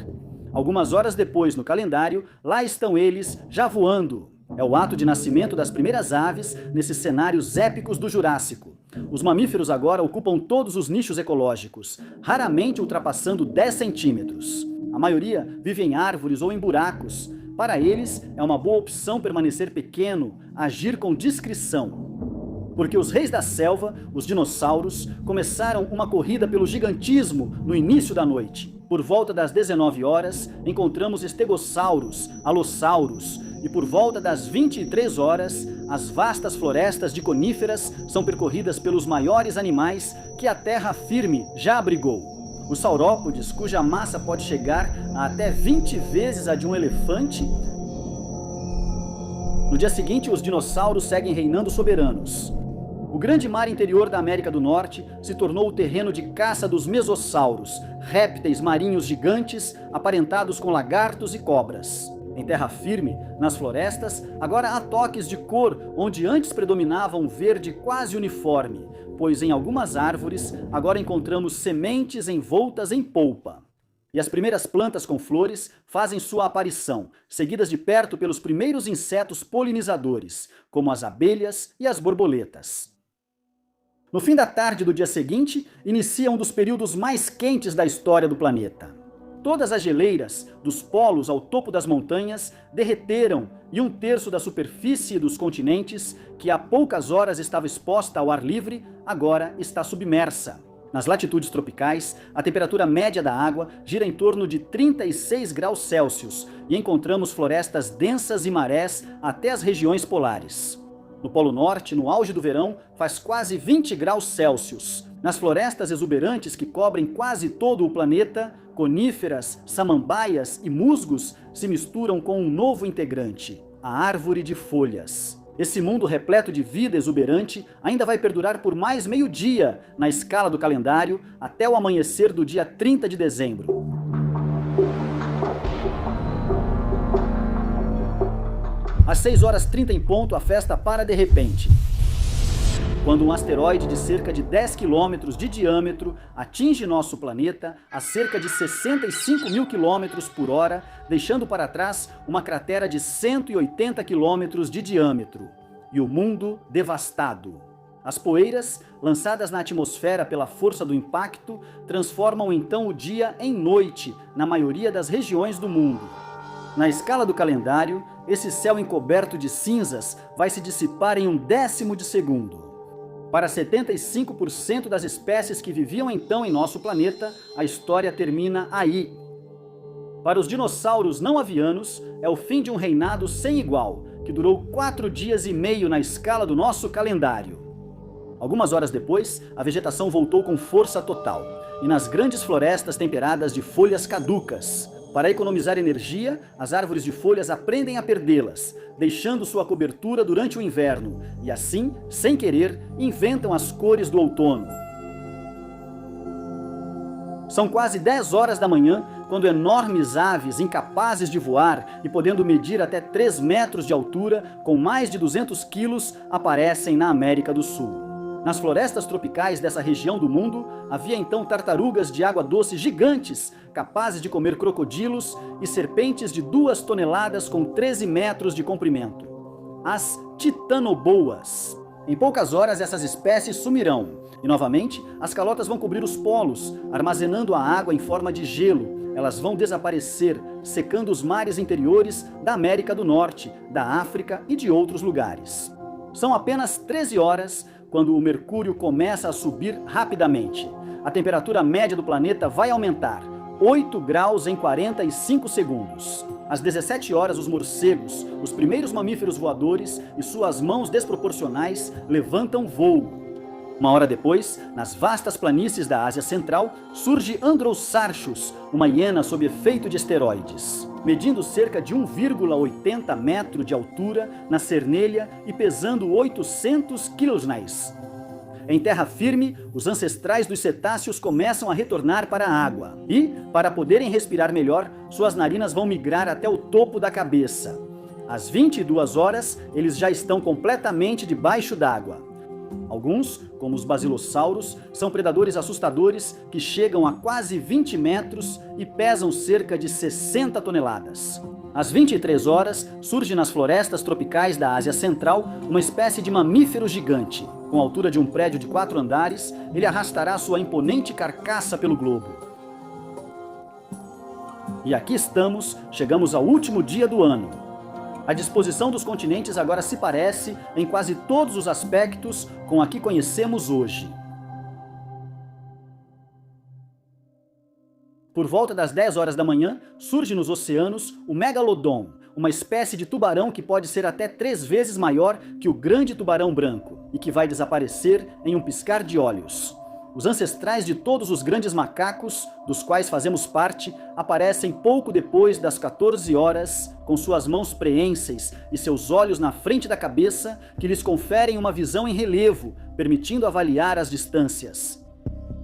Algumas horas depois, no calendário, lá estão eles já voando. É o ato de nascimento das primeiras aves nesses cenários épicos do Jurássico. Os mamíferos agora ocupam todos os nichos ecológicos, raramente ultrapassando 10 centímetros. A maioria vive em árvores ou em buracos. Para eles, é uma boa opção permanecer pequeno, agir com discrição. Porque os reis da selva, os dinossauros, começaram uma corrida pelo gigantismo no início da noite. Por volta das 19 horas, encontramos estegossauros, alossauros, e por volta das 23 horas, as vastas florestas de coníferas são percorridas pelos maiores animais que a terra firme já abrigou. Os saurópodes, cuja massa pode chegar a até 20 vezes a de um elefante. No dia seguinte, os dinossauros seguem reinando soberanos. O grande mar interior da América do Norte se tornou o terreno de caça dos mesossauros, répteis marinhos gigantes aparentados com lagartos e cobras. Em terra firme, nas florestas, agora há toques de cor onde antes predominava um verde quase uniforme, pois em algumas árvores agora encontramos sementes envoltas em polpa. E as primeiras plantas com flores fazem sua aparição, seguidas de perto pelos primeiros insetos polinizadores, como as abelhas e as borboletas. No fim da tarde do dia seguinte, inicia um dos períodos mais quentes da história do planeta. Todas as geleiras, dos polos ao topo das montanhas, derreteram e 1/3 da superfície dos continentes, que há poucas horas estava exposta ao ar livre, agora está submersa. Nas latitudes tropicais, a temperatura média da água gira em torno de 36 graus Celsius e encontramos florestas densas e marés até as regiões polares. No Polo Norte, no auge do verão, faz quase 20 graus Celsius. Nas florestas exuberantes que cobrem quase todo o planeta, coníferas, samambaias e musgos se misturam com um novo integrante, a árvore de folhas. Esse mundo repleto de vida exuberante ainda vai perdurar por mais meio-dia na escala do calendário até o amanhecer do dia 30 de dezembro. Às 6h30 em ponto, a festa para de repente, quando um asteroide de cerca de 10 quilômetros de diâmetro atinge nosso planeta a cerca de 65 mil quilômetros por hora, deixando para trás uma cratera de 180 quilômetros de diâmetro, e o mundo devastado. As poeiras, lançadas na atmosfera pela força do impacto, transformam então o dia em noite na maioria das regiões do mundo. Na escala do calendário, esse céu encoberto de cinzas vai se dissipar em 1/10 de segundo. Para 75% das espécies que viviam então em nosso planeta, a história termina aí. Para os dinossauros não avianos, é o fim de um reinado sem igual, que durou 4 dias e meio na escala do nosso calendário. Algumas horas depois, a vegetação voltou com força total, e nas grandes florestas temperadas de folhas caducas. Para economizar energia, as árvores de folhas aprendem a perdê-las, deixando sua cobertura durante o inverno, e assim, sem querer, inventam as cores do outono. São quase 10 horas da manhã, quando enormes aves incapazes de voar e podendo medir até 3 metros de altura, com mais de 200 quilos, aparecem na América do Sul. Nas florestas tropicais dessa região do mundo, havia então tartarugas de água doce gigantes, capazes de comer crocodilos, e serpentes de 2 toneladas com 13 metros de comprimento. As titanoboas. Em poucas horas essas espécies sumirão, e novamente as calotas vão cobrir os polos, armazenando a água em forma de gelo. Elas vão desaparecer, secando os mares interiores da América do Norte, da África e de outros lugares. São apenas 13 horas quando o mercúrio começa a subir rapidamente. A temperatura média do planeta vai aumentar, 8 graus em 45 segundos. Às 17 horas, os morcegos, os primeiros mamíferos voadores e suas mãos desproporcionais levantam voo. Uma hora depois, nas vastas planícies da Ásia Central, surge Androsarchus, uma hiena sob efeito de esteroides, medindo cerca de 1,80 metro de altura na cernelha e pesando 800 quilos. Em terra firme, os ancestrais dos cetáceos começam a retornar para a água e, para poderem respirar melhor, suas narinas vão migrar até o topo da cabeça. Às 22 horas, eles já estão completamente debaixo d'água. Alguns, como os basilossauros, são predadores assustadores que chegam a quase 20 metros e pesam cerca de 60 toneladas. Às 23 horas, surge nas florestas tropicais da Ásia Central uma espécie de mamífero gigante. Com a altura de um prédio de 4 andares, ele arrastará sua imponente carcaça pelo globo. E aqui estamos, chegamos ao último dia do ano. A disposição dos continentes agora se parece, em quase todos os aspectos, com a que conhecemos hoje. Por volta das 10 horas da manhã, surge nos oceanos o megalodon, uma espécie de tubarão que pode ser até 3 vezes maior que o grande tubarão branco e que vai desaparecer em um piscar de olhos. Os ancestrais de todos os grandes macacos, dos quais fazemos parte, aparecem pouco depois das 14 horas, com suas mãos preenses e seus olhos na frente da cabeça, que lhes conferem uma visão em relevo, permitindo avaliar as distâncias.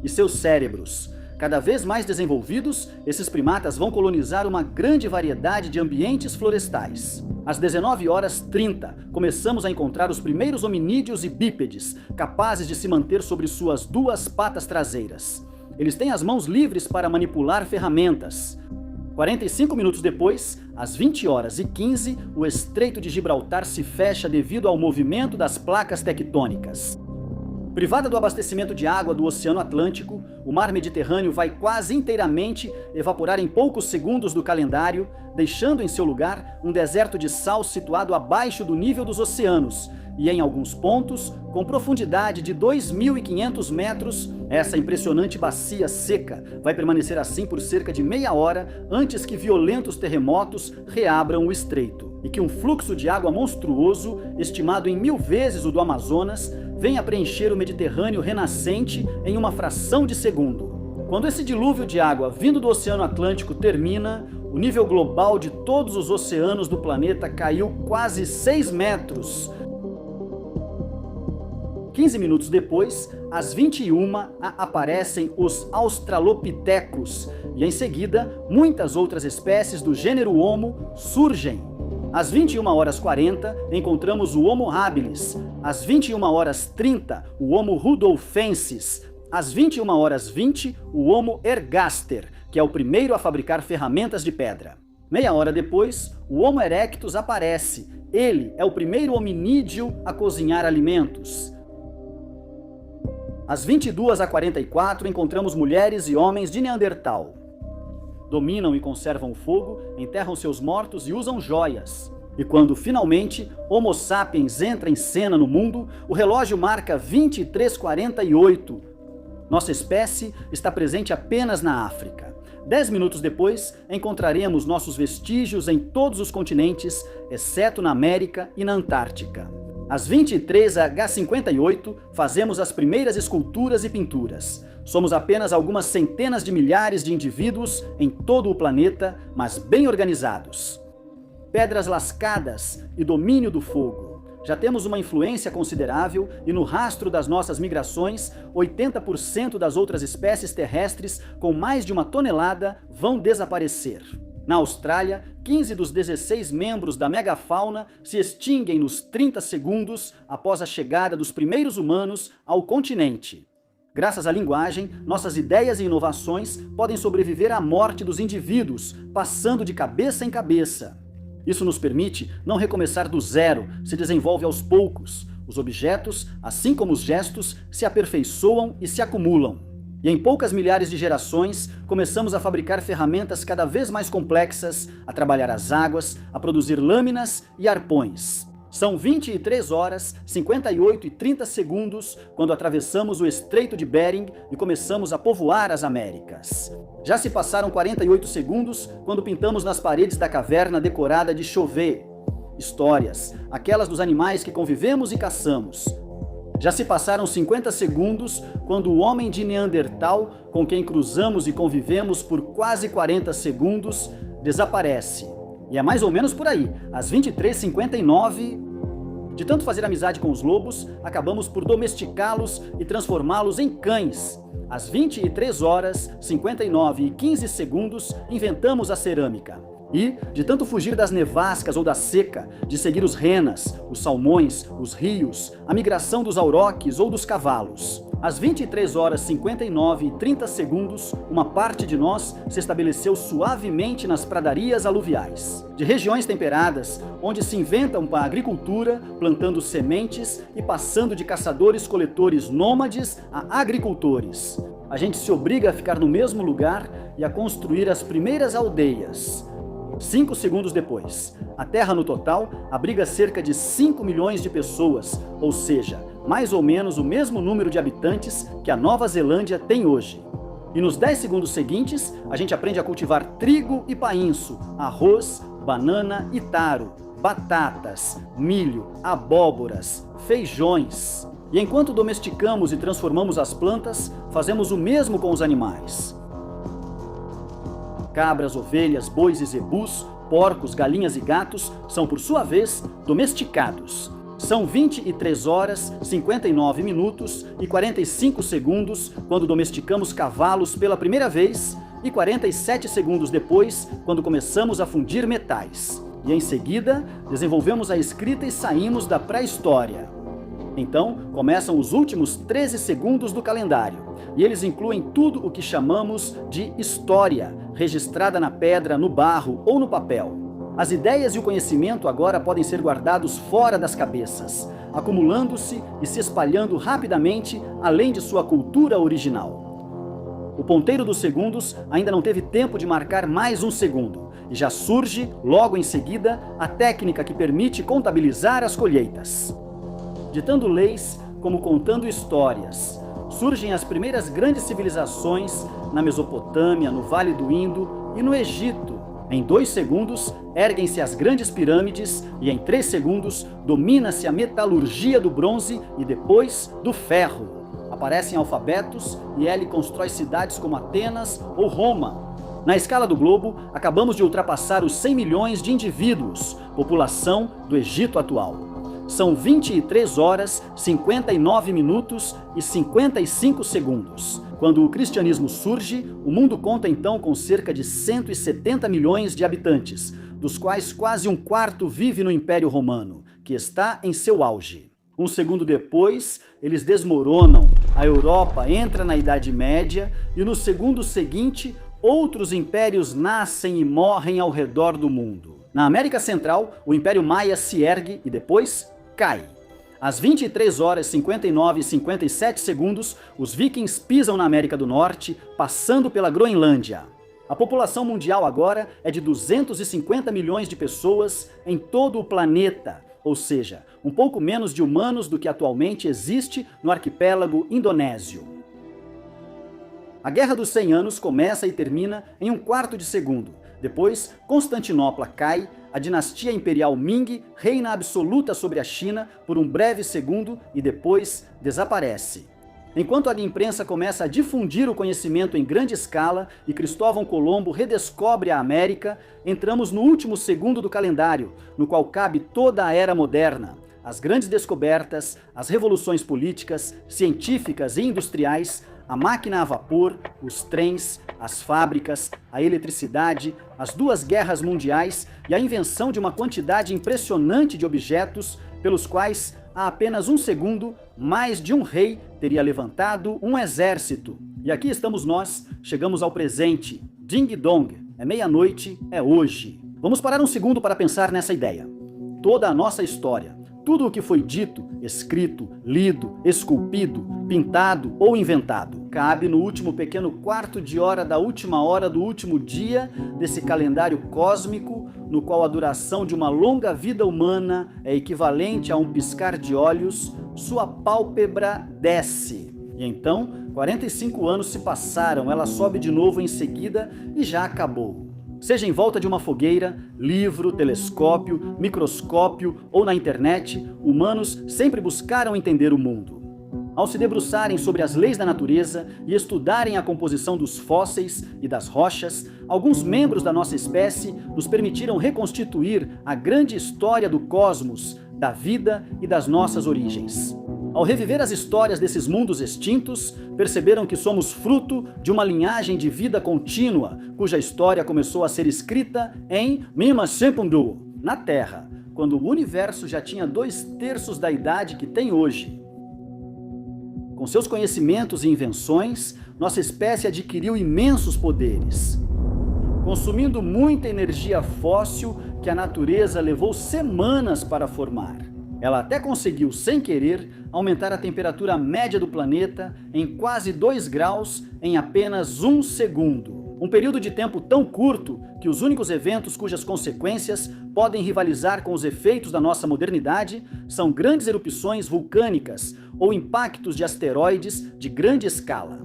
E seus cérebros. Cada vez mais desenvolvidos, esses primatas vão colonizar uma grande variedade de ambientes florestais. Às 19h30, começamos a encontrar os primeiros hominídeos e bípedes, capazes de se manter sobre suas 2 patas traseiras. Eles têm as mãos livres para manipular ferramentas. 45 minutos depois, às 20h15, o Estreito de Gibraltar se fecha devido ao movimento das placas tectônicas. Privada do abastecimento de água do Oceano Atlântico, o mar Mediterrâneo vai quase inteiramente evaporar em poucos segundos do calendário, deixando em seu lugar um deserto de sal situado abaixo do nível dos oceanos e, em alguns pontos, com profundidade de 2.500 metros. Essa impressionante bacia seca vai permanecer assim por cerca de meia hora antes que violentos terremotos reabram o estreito e que um fluxo de água monstruoso, estimado em 1000 vezes o do Amazonas, venha preencher o Mediterrâneo renascente em uma fração de segundo. Quando esse dilúvio de água vindo do Oceano Atlântico termina, o nível global de todos os oceanos do planeta caiu quase 6 metros. 15 minutos depois, às 21, aparecem os australopitecos e, em seguida, muitas outras espécies do gênero Homo surgem. Às 21h40, encontramos o Homo habilis. Às 21h30, o Homo rudolfensis. Às 21h20, o Homo ergaster, que é o primeiro a fabricar ferramentas de pedra. Meia hora depois, o Homo erectus aparece. Ele é o primeiro hominídeo a cozinhar alimentos. Às 22h44, encontramos mulheres e homens de Neandertal. Dominam e conservam o fogo, enterram seus mortos e usam joias. E quando, finalmente, Homo sapiens entra em cena no mundo, o relógio marca 23h48. Nossa espécie está presente apenas na África. 10 minutos depois, encontraremos nossos vestígios em todos os continentes, exceto na América e na Antártica. Às 23h58, fazemos as primeiras esculturas e pinturas. Somos apenas algumas centenas de milhares de indivíduos em todo o planeta, mas bem organizados. Pedras lascadas e domínio do fogo. Já temos uma influência considerável e no rastro das nossas migrações, 80% das outras espécies terrestres com mais de 1 tonelada vão desaparecer. Na Austrália, 15 dos 16 membros da megafauna se extinguem nos 30 segundos após a chegada dos primeiros humanos ao continente. Graças à linguagem, nossas ideias e inovações podem sobreviver à morte dos indivíduos, passando de cabeça em cabeça. Isso nos permite não recomeçar do zero, se desenvolve aos poucos. Os objetos, assim como os gestos, se aperfeiçoam e se acumulam. E em poucas milhares de gerações, começamos a fabricar ferramentas cada vez mais complexas, a trabalhar as águas, a produzir lâminas e arpões. São 23h58:30 quando atravessamos o Estreito de Bering e começamos a povoar as Américas. Já se passaram 48 segundos quando pintamos nas paredes da caverna decorada de Chauvet. Histórias, aquelas dos animais que convivemos e caçamos. Já se passaram 50 segundos quando o homem de Neandertal, com quem cruzamos e convivemos por quase 40 segundos, desaparece. E é mais ou menos por aí, às 23h59... De tanto fazer amizade com os lobos, acabamos por domesticá-los e transformá-los em cães. Às 23h59:15, inventamos a cerâmica. E, de tanto fugir das nevascas ou da seca, de seguir os renas, os salmões, os rios, a migração dos auroques ou dos cavalos. Às 23h59:30, uma parte de nós se estabeleceu suavemente nas pradarias aluviais. De regiões temperadas, onde se inventam para a agricultura, plantando sementes e passando de caçadores-coletores nômades a agricultores. A gente se obriga a ficar no mesmo lugar e a construir as primeiras aldeias. 5 segundos depois, a Terra no total abriga cerca de 5 milhões de pessoas, ou seja, mais ou menos o mesmo número de habitantes que a Nova Zelândia tem hoje. E nos 10 segundos seguintes, a gente aprende a cultivar trigo e painço, arroz, banana e taro, batatas, milho, abóboras, feijões. E enquanto domesticamos e transformamos as plantas, fazemos o mesmo com os animais. Cabras, ovelhas, bois e zebus, porcos, galinhas e gatos são, por sua vez, domesticados. São 23h59:45 quando domesticamos cavalos pela primeira vez e 47 segundos depois quando começamos a fundir metais. E em seguida, desenvolvemos a escrita e saímos da pré-história. Então, começam os últimos 13 segundos do calendário, e eles incluem tudo o que chamamos de história, registrada na pedra, no barro ou no papel. As ideias e o conhecimento agora podem ser guardados fora das cabeças. acumulando-se e se espalhando rapidamente além de sua cultura original. O ponteiro dos segundos ainda não teve tempo de marcar mais um segundo, e já surge, logo em seguida, a técnica que permite contabilizar as colheitas. Ditando leis como contando histórias, surgem as primeiras grandes civilizações na Mesopotâmia, no Vale do Indo e no Egito. Em 2 segundos, erguem-se as grandes pirâmides e em 3 segundos, domina-se a metalurgia do bronze e depois do ferro. Aparecem alfabetos e ele constrói cidades como Atenas ou Roma. Na escala do globo, acabamos de ultrapassar os 100 milhões de indivíduos, população do Egito atual. São 23 horas, 59 minutos e 55 segundos. Quando o cristianismo surge, o mundo conta então com cerca de 170 milhões de habitantes, dos quais quase um quarto vive no Império Romano, que está em seu auge. Um segundo depois, eles desmoronam, a Europa entra na Idade Média e no segundo seguinte, outros impérios nascem e morrem ao redor do mundo. Na América Central, o Império Maia se ergue e depois cai. Às 23 horas 59 e 57 segundos, os vikings pisam na América do Norte, passando pela Groenlândia. A população mundial agora é de 250 milhões de pessoas em todo o planeta, ou seja, um pouco menos de humanos do que atualmente existe no arquipélago indonésio. A Guerra dos 100 Anos começa e termina em um quarto de segundo. Depois, Constantinopla cai, a dinastia imperial Ming reina absoluta sobre a China por um breve segundo e depois desaparece. Enquanto a imprensa começa a difundir o conhecimento em grande escala e Cristóvão Colombo redescobre a América, entramos no último segundo do calendário, no qual cabe toda a era moderna. As grandes descobertas, as revoluções políticas, científicas e industriais, a máquina a vapor, os trens, as fábricas, a eletricidade, as 2 guerras mundiais e a invenção de uma quantidade impressionante de objetos pelos quais, há apenas um segundo, mais de um rei teria levantado um exército. E aqui estamos nós, chegamos ao presente. Ding dong, é meia-noite, é hoje. Vamos parar um segundo para pensar nessa ideia. Toda a nossa história, tudo o que foi dito, escrito, lido, esculpido, pintado ou inventado, cabe no último pequeno quarto de hora da última hora do último dia desse calendário cósmico, no qual a duração de uma longa vida humana é equivalente a um piscar de olhos, sua pálpebra desce. E então, 45 anos se passaram, ela sobe de novo em seguida e já acabou. Seja em volta de uma fogueira, livro, telescópio, microscópio ou na internet, humanos sempre buscaram entender o mundo. Ao se debruçarem sobre as leis da natureza e estudarem a composição dos fósseis e das rochas, alguns membros da nossa espécie nos permitiram reconstituir a grande história do cosmos, da vida e das nossas origens. Ao reviver as histórias desses mundos extintos, perceberam que somos fruto de uma linhagem de vida contínua, cuja história começou a ser escrita em Mima Sempundu, na Terra, quando o universo já tinha 2/3 da idade que tem hoje. Com seus conhecimentos e invenções, nossa espécie adquiriu imensos poderes, consumindo muita energia fóssil que a natureza levou semanas para formar. Ela até conseguiu, sem querer, aumentar a temperatura média do planeta em quase 2 graus em apenas 1 segundo. Um período de tempo tão curto que os únicos eventos cujas consequências podem rivalizar com os efeitos da nossa modernidade são grandes erupções vulcânicas ou impactos de asteroides de grande escala.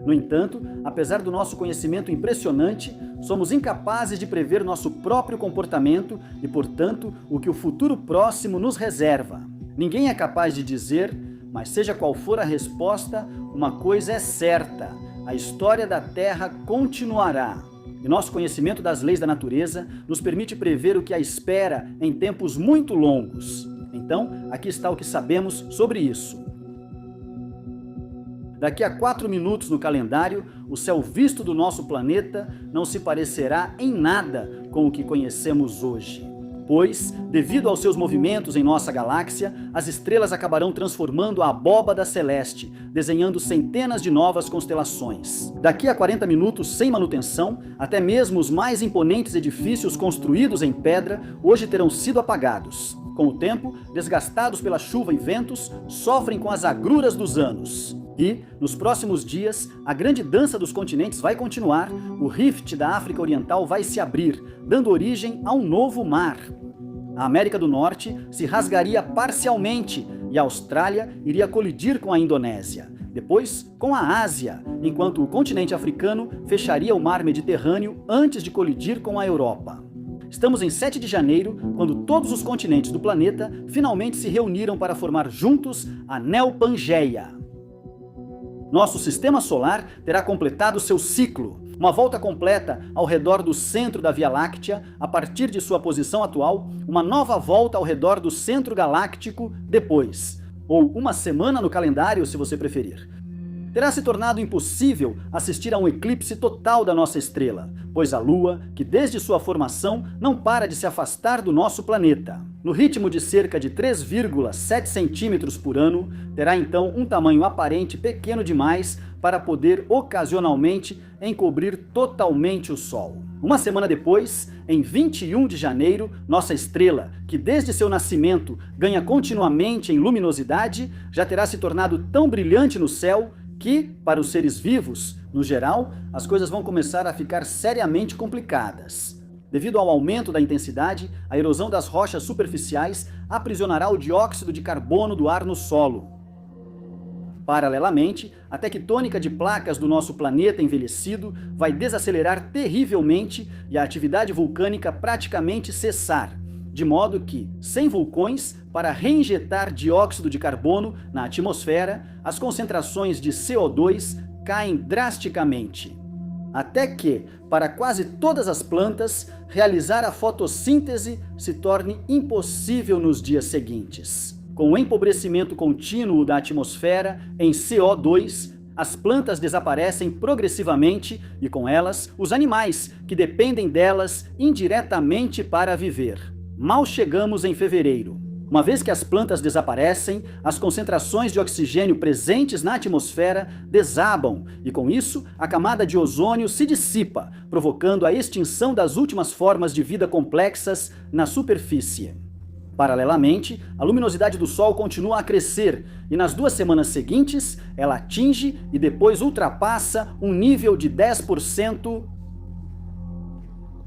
No entanto, apesar do nosso conhecimento impressionante, somos incapazes de prever nosso próprio comportamento e, portanto, o que o futuro próximo nos reserva. Ninguém é capaz de dizer, mas seja qual for a resposta, uma coisa é certa: a história da Terra continuará. E nosso conhecimento das leis da natureza nos permite prever o que a espera em tempos muito longos. Então, aqui está o que sabemos sobre isso. Daqui a 4 minutos no calendário, o céu visto do nosso planeta não se parecerá em nada com o que conhecemos hoje. Pois, devido aos seus movimentos em nossa galáxia, as estrelas acabarão transformando a abóbada celeste, desenhando centenas de novas constelações. Daqui a 40 minutos, sem manutenção, até mesmo os mais imponentes edifícios construídos em pedra hoje terão sido apagados. Com o tempo, desgastados pela chuva e ventos, sofrem com as agruras dos anos. E, nos próximos dias, a grande dança dos continentes vai continuar, o rift da África Oriental vai se abrir, dando origem a um novo mar. A América do Norte se rasgaria parcialmente e a Austrália iria colidir com a Indonésia. Depois, com a Ásia, enquanto o continente africano fecharia o mar Mediterrâneo antes de colidir com a Europa. Estamos em 7 de janeiro, quando todos os continentes do planeta finalmente se reuniram para formar juntos a Neopangeia. Nosso sistema solar terá completado seu ciclo, uma volta completa ao redor do centro da Via Láctea, a partir de sua posição atual, uma nova volta ao redor do centro galáctico depois, ou uma semana no calendário, se você preferir. Terá se tornado impossível assistir a um eclipse total da nossa estrela, pois a Lua, que desde sua formação não para de se afastar do nosso planeta. No ritmo de cerca de 3,7 centímetros por ano, terá então um tamanho aparente pequeno demais para poder ocasionalmente encobrir totalmente o Sol. Uma semana depois, em 21 de janeiro, nossa estrela, que desde seu nascimento ganha continuamente em luminosidade, já terá se tornado tão brilhante no céu que, para os seres vivos, no geral, as coisas vão começar a ficar seriamente complicadas. Devido ao aumento da intensidade, a erosão das rochas superficiais aprisionará o dióxido de carbono do ar no solo. Paralelamente, a tectônica de placas do nosso planeta envelhecido vai desacelerar terrivelmente e a atividade vulcânica praticamente cessar, de modo que, sem vulcões, para reinjetar dióxido de carbono na atmosfera, as concentrações de CO2 caem drasticamente. Até que, para quase todas as plantas, realizar a fotossíntese se torne impossível nos dias seguintes. Com o empobrecimento contínuo da atmosfera em CO2, as plantas desaparecem progressivamente e, com elas, os animais, que dependem delas indiretamente para viver. Mal chegamos em fevereiro. Uma vez que as plantas desaparecem, as concentrações de oxigênio presentes na atmosfera desabam e, com isso, a camada de ozônio se dissipa, provocando a extinção das últimas formas de vida complexas na superfície. Paralelamente, a luminosidade do Sol continua a crescer e nas 2 semanas seguintes, ela atinge e depois ultrapassa um nível de 10%.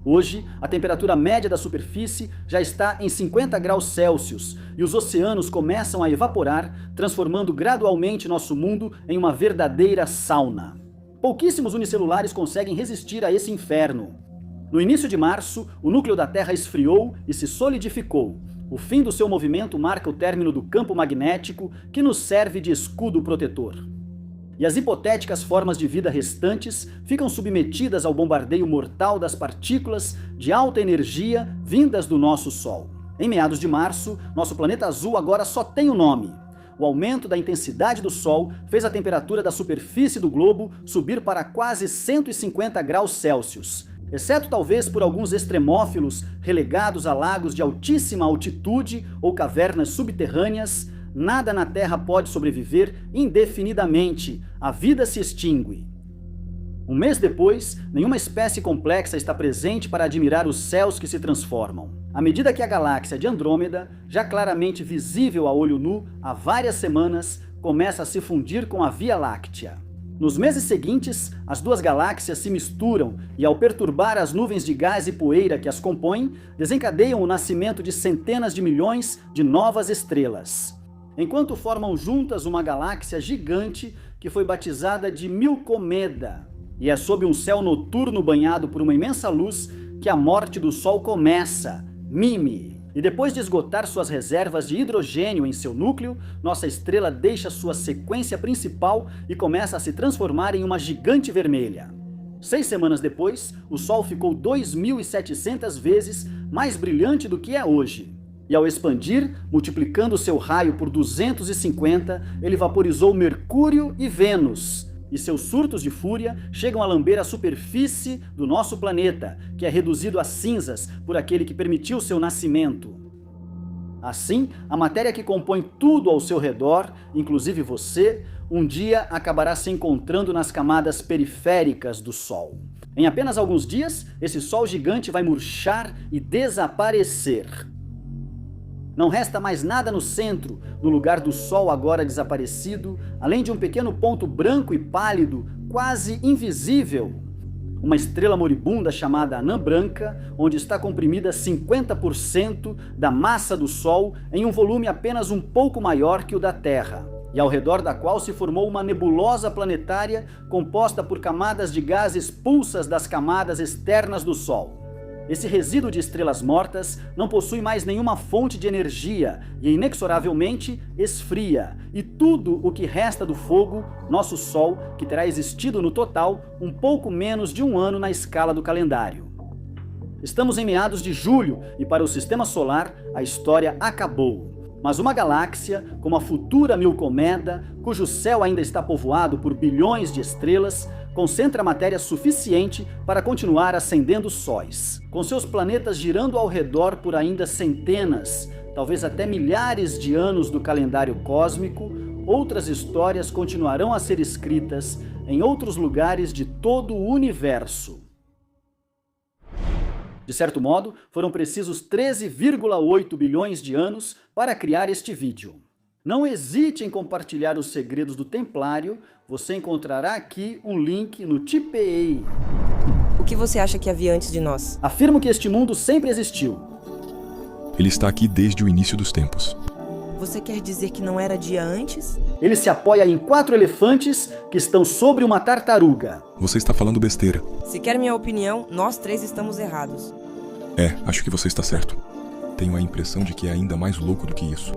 Hoje, a temperatura média da superfície já está em 50 graus Celsius e os oceanos começam a evaporar, transformando gradualmente nosso mundo em uma verdadeira sauna. Pouquíssimos unicelulares conseguem resistir a esse inferno. No início de março, o núcleo da Terra esfriou e se solidificou. O fim do seu movimento marca o término do campo magnético que nos serve de escudo protetor. E as hipotéticas formas de vida restantes ficam submetidas ao bombardeio mortal das partículas de alta energia vindas do nosso Sol. Em meados de março, nosso planeta azul agora só tem um nome. O aumento da intensidade do Sol fez a temperatura da superfície do globo subir para quase 150 graus Celsius. Exceto talvez por alguns extremófilos relegados a lagos de altíssima altitude ou cavernas subterrâneas, nada na Terra pode sobreviver indefinidamente, a vida se extingue. Um mês depois, nenhuma espécie complexa está presente para admirar os céus que se transformam. À medida que a galáxia de Andrômeda, já claramente visível a olho nu há várias semanas, começa a se fundir com a Via Láctea. Nos meses seguintes, as duas galáxias se misturam e, ao perturbar as nuvens de gás e poeira que as compõem, desencadeiam o nascimento de centenas de milhões de novas estrelas. Enquanto formam juntas uma galáxia gigante que foi batizada de Milcomeda. E é sob um céu noturno banhado por uma imensa luz que a morte do Sol começa, Mime. E depois de esgotar suas reservas de hidrogênio em seu núcleo, nossa estrela deixa sua sequência principal e começa a se transformar em uma gigante vermelha. 6 semanas depois, o Sol ficou 2.700 vezes mais brilhante do que é hoje. E ao expandir, multiplicando seu raio por 250, ele vaporizou Mercúrio e Vênus. E seus surtos de fúria chegam a lamber a superfície do nosso planeta, que é reduzido a cinzas por aquele que permitiu seu nascimento. Assim, a matéria que compõe tudo ao seu redor, inclusive você, um dia acabará se encontrando nas camadas periféricas do Sol. Em apenas alguns dias, esse Sol gigante vai murchar e desaparecer. Não resta mais nada no centro, no lugar do Sol agora desaparecido, além de um pequeno ponto branco e pálido, quase invisível. Uma estrela moribunda chamada Anã Branca, onde está comprimida 50% da massa do Sol em um volume apenas um pouco maior que o da Terra, e ao redor da qual se formou uma nebulosa planetária composta por camadas de gás expulsas das camadas externas do Sol. Esse resíduo de estrelas mortas não possui mais nenhuma fonte de energia e inexoravelmente esfria, e tudo o que resta do fogo, nosso Sol, que terá existido no total um pouco menos de um ano na escala do calendário. Estamos em meados de julho e para o Sistema Solar a história acabou. Mas uma galáxia, como a futura Milcomeda, cujo céu ainda está povoado por bilhões de estrelas, concentra matéria suficiente para continuar acendendo sóis. Com seus planetas girando ao redor por ainda centenas, talvez até milhares de anos do calendário cósmico, outras histórias continuarão a ser escritas em outros lugares de todo o universo. De certo modo, foram precisos 13,8 bilhões de anos para criar este vídeo. Não hesite em compartilhar os segredos do Templário, você encontrará aqui um link no Tipeee. O que você acha que havia antes de nós? Afirmo que este mundo sempre existiu. Ele está aqui desde o início dos tempos. Você quer dizer que não era dia antes? Ele se apoia em 4 elefantes que estão sobre uma tartaruga. Você está falando besteira. Se quer minha opinião, nós 3 estamos errados. Acho que você está certo. Tenho a impressão de que é ainda mais louco do que isso.